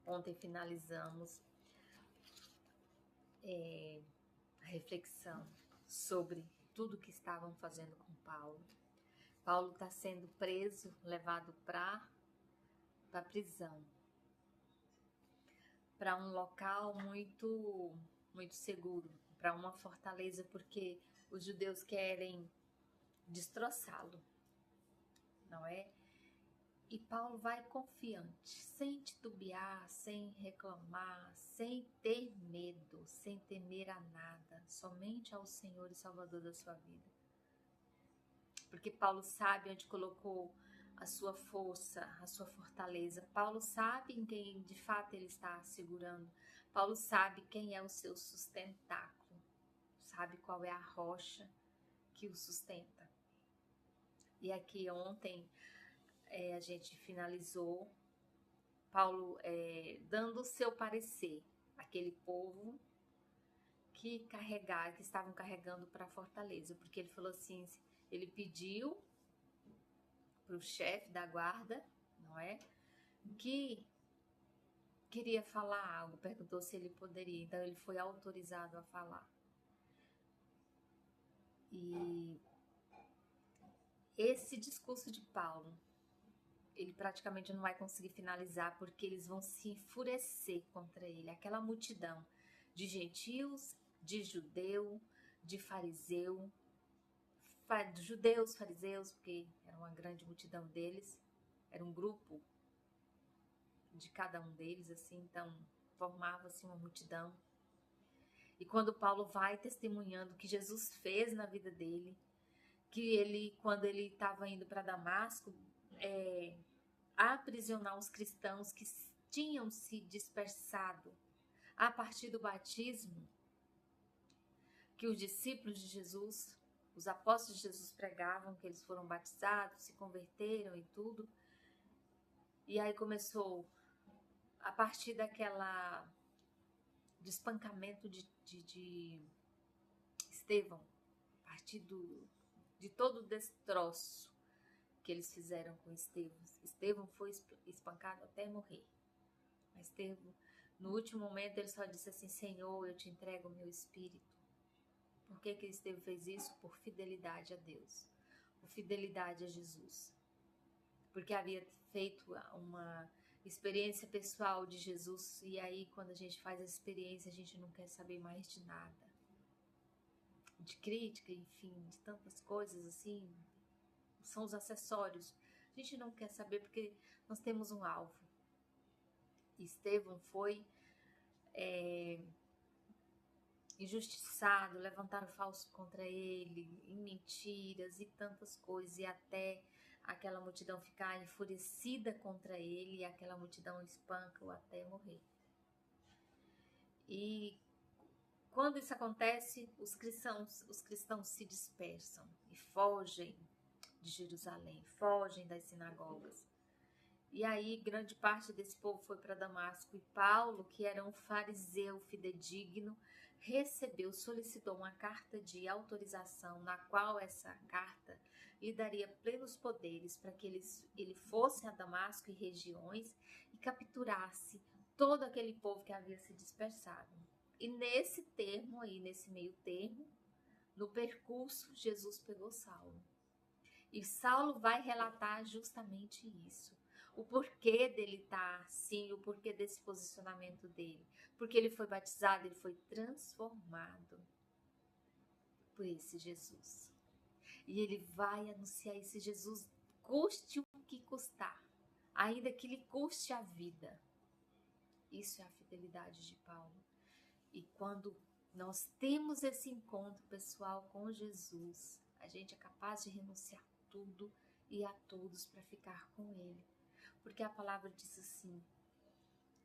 Ontem finalizamos a reflexão sobre tudo que estavam fazendo com Paulo. Paulo está sendo preso, levado para a prisão, para um local muito seguro, para uma fortaleza, porque os judeus querem destroçá-lo, não é? E Paulo vai confiante, sem titubear, sem reclamar, sem ter medo, sem temer a nada, somente ao Senhor e Salvador da sua vida. Porque Paulo sabe onde colocou a sua força, a sua fortaleza. Paulo sabe em quem de fato ele está segurando. Paulo sabe quem é o seu sustentáculo, sabe qual é a rocha que o sustenta. E aqui ontem a gente finalizou Paulo dando o seu parecer, aquele povo que estavam carregando para a fortaleza, porque ele falou assim, ele pediu para o chefe da guarda, não é, que queria falar algo, perguntou se ele poderia, então ele foi autorizado a falar. E esse discurso de Paulo, ele praticamente não vai conseguir finalizar, porque eles vão se enfurecer contra ele, aquela multidão de gentios, de judeu, de fariseu, judeus, fariseus, porque era uma grande multidão deles, era um grupo de cada um deles, assim, então formava-se uma multidão. E quando Paulo vai testemunhando o que Jesus fez na vida dele, que ele, quando ele estava indo para Damasco, aprisionar os cristãos que tinham se dispersado a partir do batismo, que os discípulos de Jesus, os apóstolos de Jesus pregavam, que eles foram batizados, se converteram e tudo. E aí começou, a partir do espancamento de Estevão, a partir de todo o destroço que eles fizeram com Estevão. Estevão foi espancado até morrer. Mas Estevão, no último momento, ele só disse assim: Senhor, eu te entrego o meu espírito. Por que Estevão fez isso? Por fidelidade a Deus, por fidelidade a Jesus. Porque havia feito uma experiência pessoal de Jesus, e aí quando a gente faz essa experiência, a gente não quer saber mais de nada. De crítica, enfim, de tantas coisas assim, são os acessórios. A gente não quer saber porque nós temos um alvo. Estevão foi injustiçado, levantaram falso contra ele, em mentiras e tantas coisas, e até aquela multidão ficar enfurecida contra ele, e aquela multidão espanca-o até morrer. E quando isso acontece, os cristãos se dispersam e fogem de Jerusalém, fogem das sinagogas. E aí grande parte desse povo foi para Damasco, e Paulo, que era um fariseu fidedigno, solicitou uma carta de autorização, na qual essa carta lhe daria plenos poderes para que ele fosse a Damasco e regiões e capturasse todo aquele povo que havia se dispersado. E nesse termo aí, nesse meio termo, no percurso, Jesus pegou Saulo. E Saulo vai relatar justamente isso. O porquê dele estar assim, o porquê desse posicionamento dele. Porque ele foi batizado, ele foi transformado por esse Jesus. E ele vai anunciar esse Jesus, custe o que custar, ainda que lhe custe a vida. Isso é a fidelidade de Paulo. E quando nós temos esse encontro pessoal com Jesus, a gente é capaz de renunciar tudo e a todos para ficar com Ele. Porque a palavra diz assim: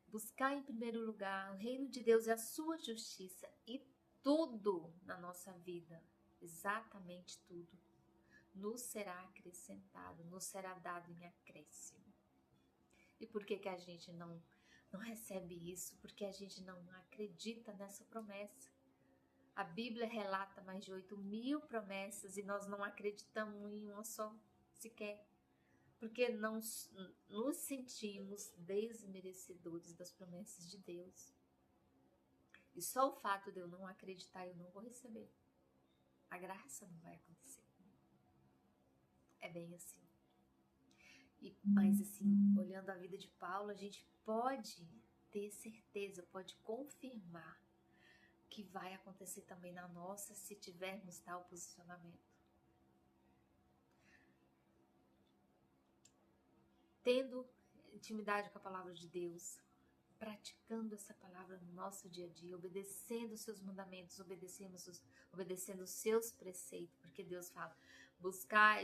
buscar em primeiro lugar o reino de Deus e a sua justiça, e tudo na nossa vida, exatamente tudo, nos será acrescentado, nos será dado em acréscimo. E por que a gente não recebe isso? Porque a gente não acredita nessa promessa. A Bíblia relata mais de 8.000 promessas e nós não acreditamos em uma só sequer. porque não nos sentimos desmerecedores das promessas de Deus. E só o fato de eu não acreditar, eu não vou receber. A graça não vai acontecer. É bem assim. Mas assim, olhando a vida de Paulo, a gente pode ter certeza, pode confirmar que vai acontecer também na nossa, se tivermos tal posicionamento. Tendo intimidade com a palavra de Deus, praticando essa palavra no nosso dia a dia, obedecendo os seus mandamentos, obedecendo os seus preceitos, porque Deus fala,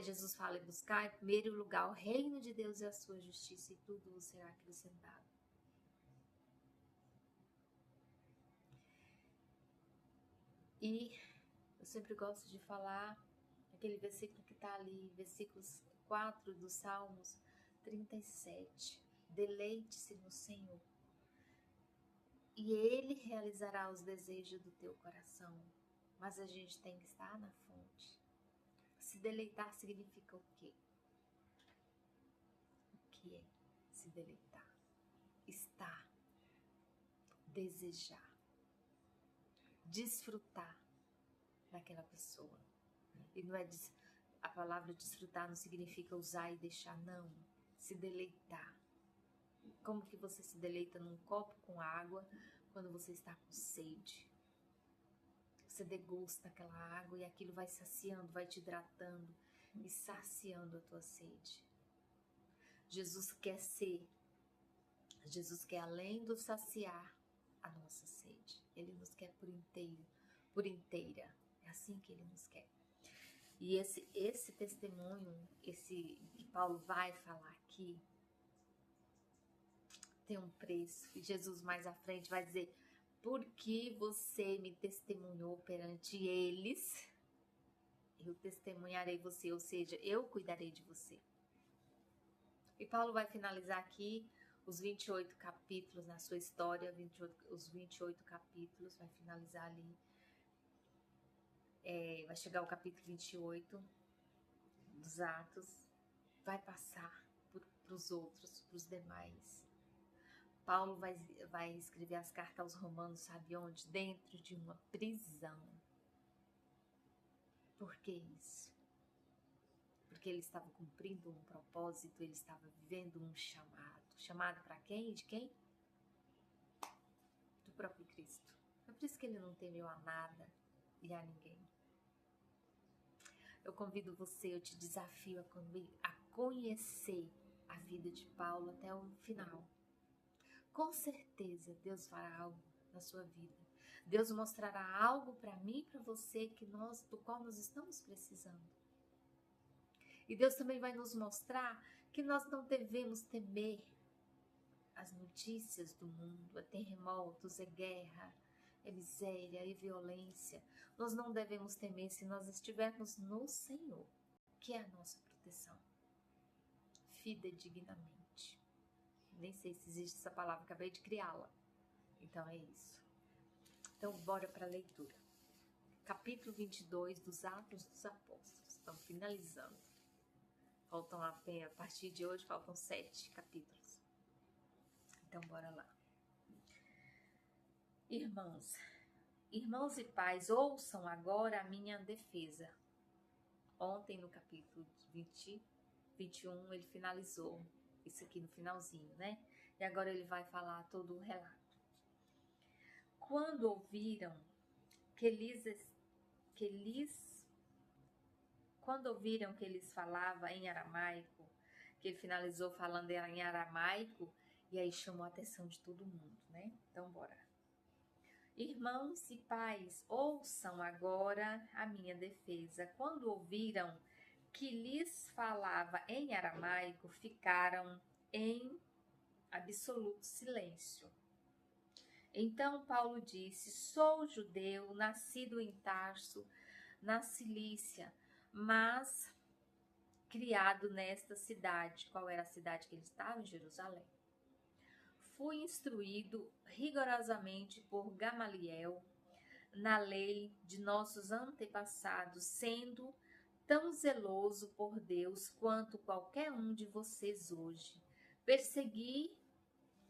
Jesus fala, buscar em primeiro lugar o reino de Deus e a sua justiça, e tudo vos será acrescentado. E eu sempre gosto de falar aquele versículo que está ali, versículos 4 do Salmos 37. Deleite-se no Senhor, e Ele realizará os desejos do teu coração. Mas a gente tem que estar na fonte. Se deleitar significa o quê? O que é se deleitar? Estar, desejar, desfrutar daquela pessoa. E não é a palavra desfrutar não significa usar e deixar, não. Se deleitar. Como que você se deleita num copo com água quando você está com sede? Você degusta aquela água e aquilo vai saciando, vai te hidratando e saciando a tua sede. Jesus quer além do saciar a nossa sede. Ele nos quer por inteira. É assim que Ele nos quer. E esse testemunho, esse que Paulo vai falar aqui, tem um preço. E Jesus mais à frente vai dizer, porque você me testemunhou perante eles, eu testemunharei você, ou seja, eu cuidarei de você. E Paulo vai finalizar aqui os 28 capítulos na sua história, os 28 capítulos, vai finalizar ali. Vai chegar ao capítulo 28 dos Atos, vai passar para os outros, para os demais. Paulo vai escrever as cartas aos Romanos, sabe onde? Dentro de uma prisão. Por que isso? Porque ele estava cumprindo um propósito, ele estava vivendo um chamado. Chamado para quem? De quem? Do próprio Cristo. É por isso que ele não temeu a nada e a ninguém. Eu convido você, eu te desafio a conhecer a vida de Paulo até o final. Com certeza Deus fará algo na sua vida. Deus mostrará algo para mim e para você do qual nós estamos precisando. E Deus também vai nos mostrar que nós não devemos temer as notícias do mundo, é terremotos, é guerra, é miséria, é violência. Nós não devemos temer se nós estivermos no Senhor, que é a nossa proteção. Fidedignamente. Nem sei se existe essa palavra, acabei de criá-la. Então é isso. Então bora para a leitura. Capítulo 22 dos Atos dos Apóstolos. Estamos finalizando. Faltam a partir de hoje, faltam 7 capítulos. Então bora lá. Irmãos e pais, ouçam agora a minha defesa. Ontem no capítulo 21 ele finalizou isso aqui no finalzinho, né? E agora ele vai falar todo o relato. Quando ouviram que eles falavam em aramaico, que ele finalizou falando em aramaico, e aí chamou a atenção de todo mundo, né? Então bora. Irmãos e pais, ouçam agora a minha defesa. Quando ouviram que lhes falava em aramaico, ficaram em absoluto silêncio. Então Paulo disse, sou judeu, nascido em Tarso, na Cilícia, mas criado nesta cidade. Qual era a cidade que ele estava? Em Jerusalém. Fui instruído rigorosamente por Gamaliel na lei de nossos antepassados, sendo tão zeloso por Deus quanto qualquer um de vocês hoje. Persegui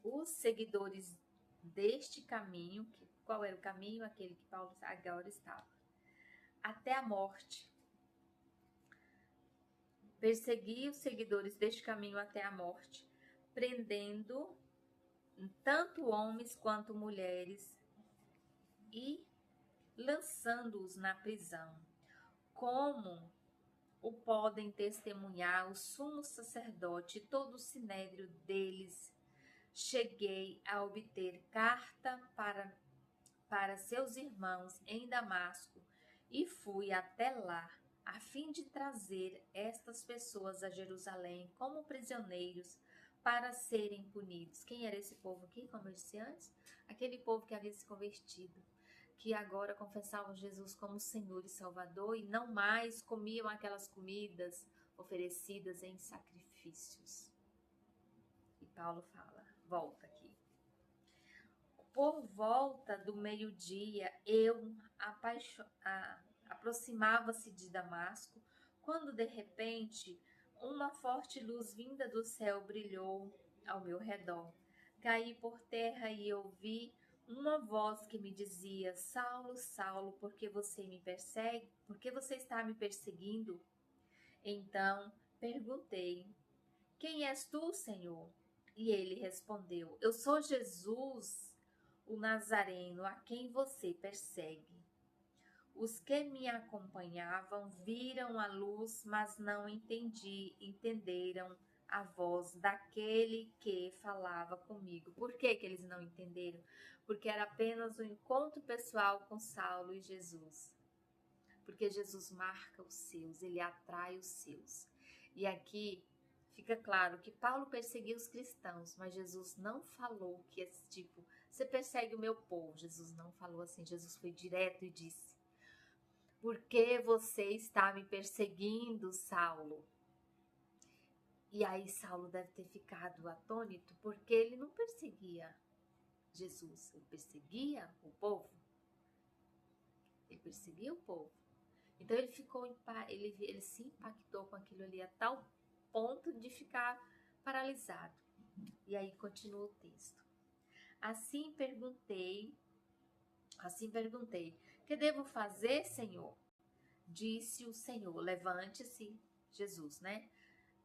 os seguidores deste caminho, qual era o caminho? Aquele que Paulo agora estava, até a morte. Persegui os seguidores deste caminho até a morte, prendendo tanto homens quanto mulheres e lançando-os na prisão. Como o podem testemunhar o sumo sacerdote e todo o sinédrio deles, cheguei a obter carta para seus irmãos em Damasco e fui até lá a fim de trazer estas pessoas a Jerusalém como prisioneiros para serem punidos. Quem era esse povo aqui, como eu disse antes? Aquele povo que havia se convertido, que agora confessavam Jesus como Senhor e Salvador e não mais comiam aquelas comidas oferecidas em sacrifícios. E Paulo fala, volta aqui. Por volta do meio-dia, aproximava-se de Damasco, quando de repente uma forte luz vinda do céu brilhou ao meu redor. Caí por terra e ouvi uma voz que me dizia: Saulo, Saulo, por que você me persegue? Por que você está me perseguindo? Então perguntei: Quem és tu, Senhor? E ele respondeu: Eu sou Jesus, o Nazareno, a quem você persegue. Os que me acompanhavam viram a luz, mas não entenderam a voz daquele que falava comigo. Por que eles não entenderam? Porque era apenas um encontro pessoal com Saulo e Jesus. Porque Jesus marca os seus, ele atrai os seus. E aqui fica claro que Paulo perseguia os cristãos, mas Jesus não falou que esse tipo, você persegue o meu povo. Jesus não falou assim, Jesus foi direto e disse: Por que você está me perseguindo, Saulo? E aí Saulo deve ter ficado atônito, porque ele não perseguia Jesus, ele perseguia o povo. Ele perseguia o povo. Então ele se impactou com aquilo ali a tal ponto de ficar paralisado. E aí continua o texto. Assim perguntei, que devo fazer, Senhor? Disse o Senhor, levante-se, Jesus, né?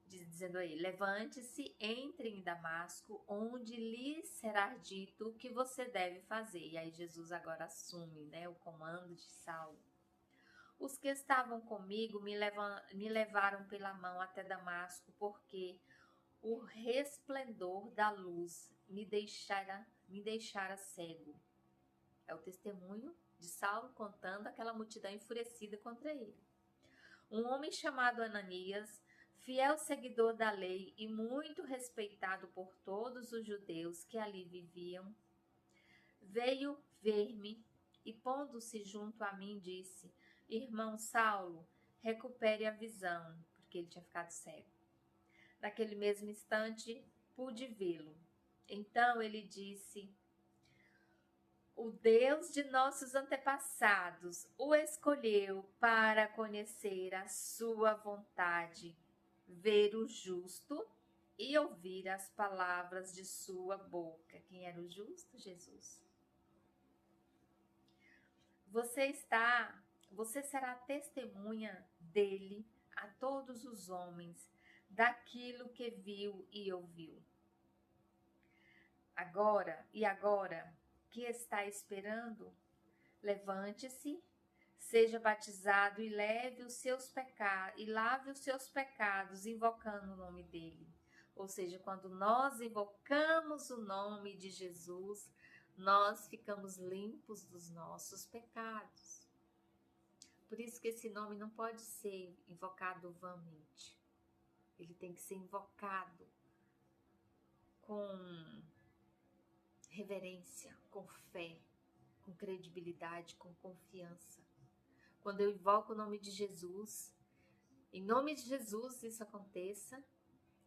Dizendo a ele, levante-se, entre em Damasco, onde lhe será dito o que você deve fazer. E aí Jesus agora assume, né, o comando de Saulo. Os que estavam comigo me levaram pela mão até Damasco, porque o resplendor da luz me deixara cego. É o testemunho de Saulo contando aquela multidão enfurecida contra ele. Um homem chamado Ananias, fiel seguidor da lei e muito respeitado por todos os judeus que ali viviam, veio ver-me e, pondo-se junto a mim, disse: Irmão Saulo, recupere a visão, porque ele tinha ficado cego. Naquele mesmo instante, pude vê-lo. Então ele disse: O Deus de nossos antepassados o escolheu para conhecer a sua vontade, ver o justo e ouvir as palavras de sua boca. Quem era o justo? Jesus. Você será testemunha dele a todos os homens, daquilo que viu e ouviu. Agora, que está esperando? Levante-se, seja batizado e lave os seus pecados, invocando o nome dele. Ou seja, quando nós invocamos o nome de Jesus, nós ficamos limpos dos nossos pecados. Por isso que esse nome não pode ser invocado vãmente. Ele tem que ser invocado com reverência, com fé, com credibilidade, com confiança. Quando eu invoco o nome de Jesus, em nome de Jesus isso aconteça,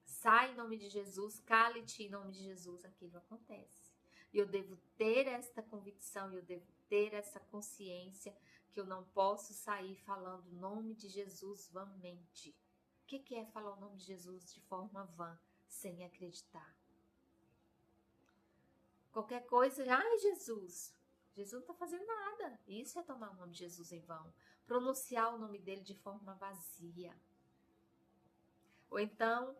sai em nome de Jesus, cale-te em nome de Jesus, aquilo acontece. E eu devo ter esta convicção, eu devo ter essa consciência que eu não posso sair falando o nome de Jesus vãmente. O que é falar o nome de Jesus de forma vã, sem acreditar? Qualquer coisa, ai Jesus, Jesus não está fazendo nada. Isso é tomar o nome de Jesus em vão. Pronunciar o nome dele de forma vazia. Ou então,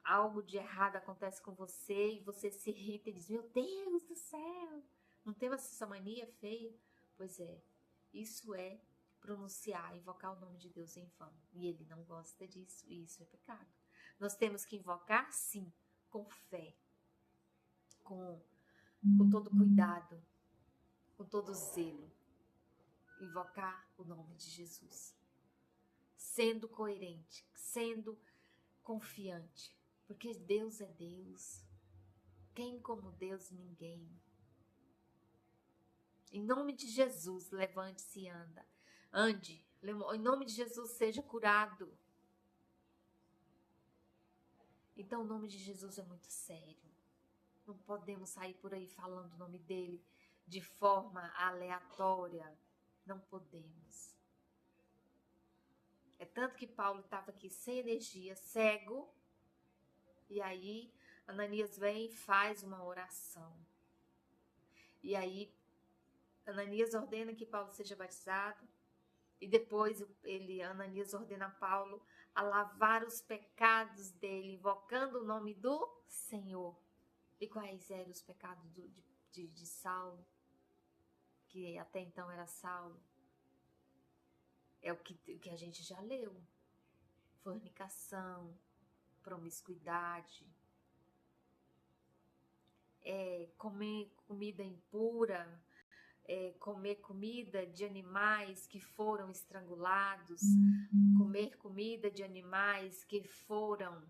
algo de errado acontece com você e você se irrita e diz, meu Deus do céu, não teve essa mania feia? Pois é, isso é pronunciar, invocar o nome de Deus em vão. E ele não gosta disso, e isso é pecado. Nós temos que invocar, sim, com fé, com todo cuidado, com todo zelo. Invocar o nome de Jesus. Sendo coerente, sendo confiante. Porque Deus é Deus. Quem como Deus? Ninguém. Em nome de Jesus, levante-se e ande. Em nome de Jesus, seja curado. Então, o nome de Jesus é muito sério. Não podemos sair por aí falando o nome dele de forma aleatória. Não podemos. É tanto que Paulo estava aqui sem energia, cego. E aí, Ananias vem e faz uma oração. E aí, Ananias ordena que Paulo seja batizado. E depois, Ananias ordena a Paulo a lavar os pecados dele, invocando o nome do Senhor. E quais eram os pecados de Saulo? Que até então era Saulo. É o que a gente já leu. Fornicação, promiscuidade, comer comida impura, comer comida de animais que foram estrangulados, comer comida de animais que foram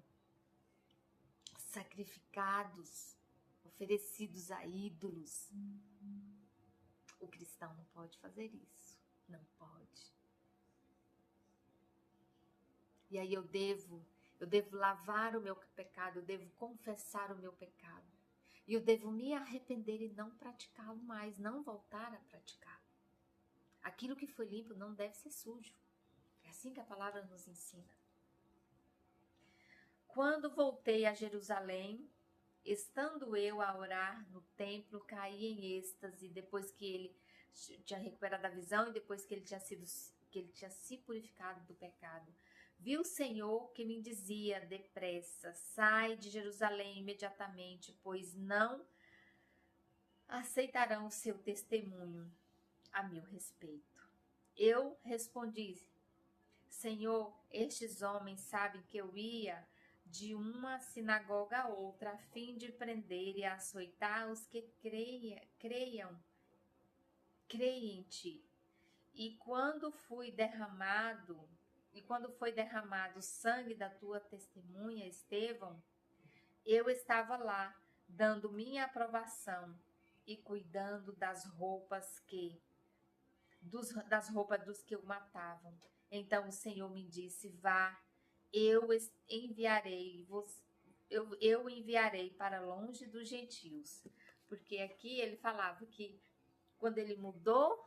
sacrificados, oferecidos a ídolos. O cristão não pode fazer isso, não pode. E aí eu devo lavar o meu pecado, eu devo confessar o meu pecado. E eu devo me arrepender e não praticá-lo mais, não voltar a praticar. Aquilo que foi limpo não deve ser sujo. É assim que a palavra nos ensina. Quando voltei a Jerusalém, estando eu a orar no templo, caí em êxtase, depois que ele tinha recuperado a visão e depois que ele tinha se purificado do pecado. Vi o Senhor que me dizia, depressa, sai de Jerusalém imediatamente, pois não aceitarão o seu testemunho a meu respeito. Eu respondi, Senhor, estes homens sabem que eu ia de uma sinagoga a outra, a fim de prender e açoitar os que creem em ti. E quando foi derramado o sangue da tua testemunha, Estevão, eu estava lá, dando minha aprovação e cuidando das roupas dos que o matavam. Então o Senhor me disse, vá, eu enviarei para longe dos gentios. Porque aqui ele falava que quando ele mudou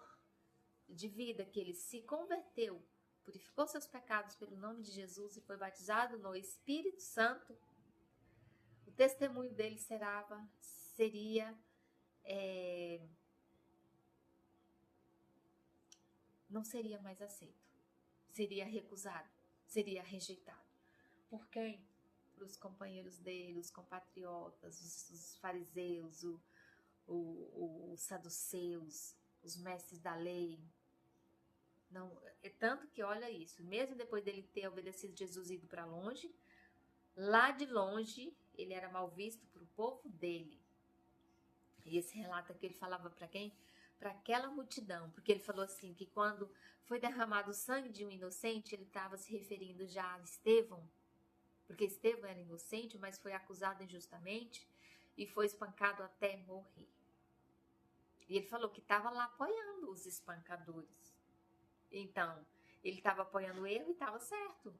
de vida, que ele se converteu, purificou seus pecados pelo nome de Jesus e foi batizado no Espírito Santo, o testemunho dele não seria mais aceito, seria recusado, seria rejeitado. Por quem? Para os companheiros dele, os compatriotas, os fariseus, os saduceus, os mestres da lei. Não, é tanto que, olha isso, mesmo depois dele ter obedecido Jesus e ido para longe, lá de longe ele era mal visto para o povo dele. E esse relato aqui ele falava para quem? Para aquela multidão, porque ele falou assim, que quando foi derramado o sangue de um inocente, ele estava se referindo já a Estevão, porque Estevão era inocente, mas foi acusado injustamente e foi espancado até morrer. E ele falou que estava lá apoiando os espancadores. Então, ele estava apoiando o erro e estava certo,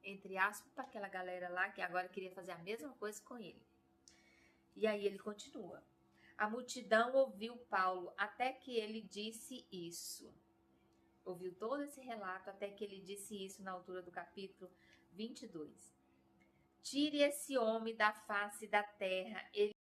entre aspas, para aquela galera lá que agora queria fazer a mesma coisa com ele. E aí ele continua. A multidão ouviu Paulo até que ele disse isso. Ouviu todo esse relato até que ele disse isso na altura do capítulo 22. Tire esse homem da face da terra, ele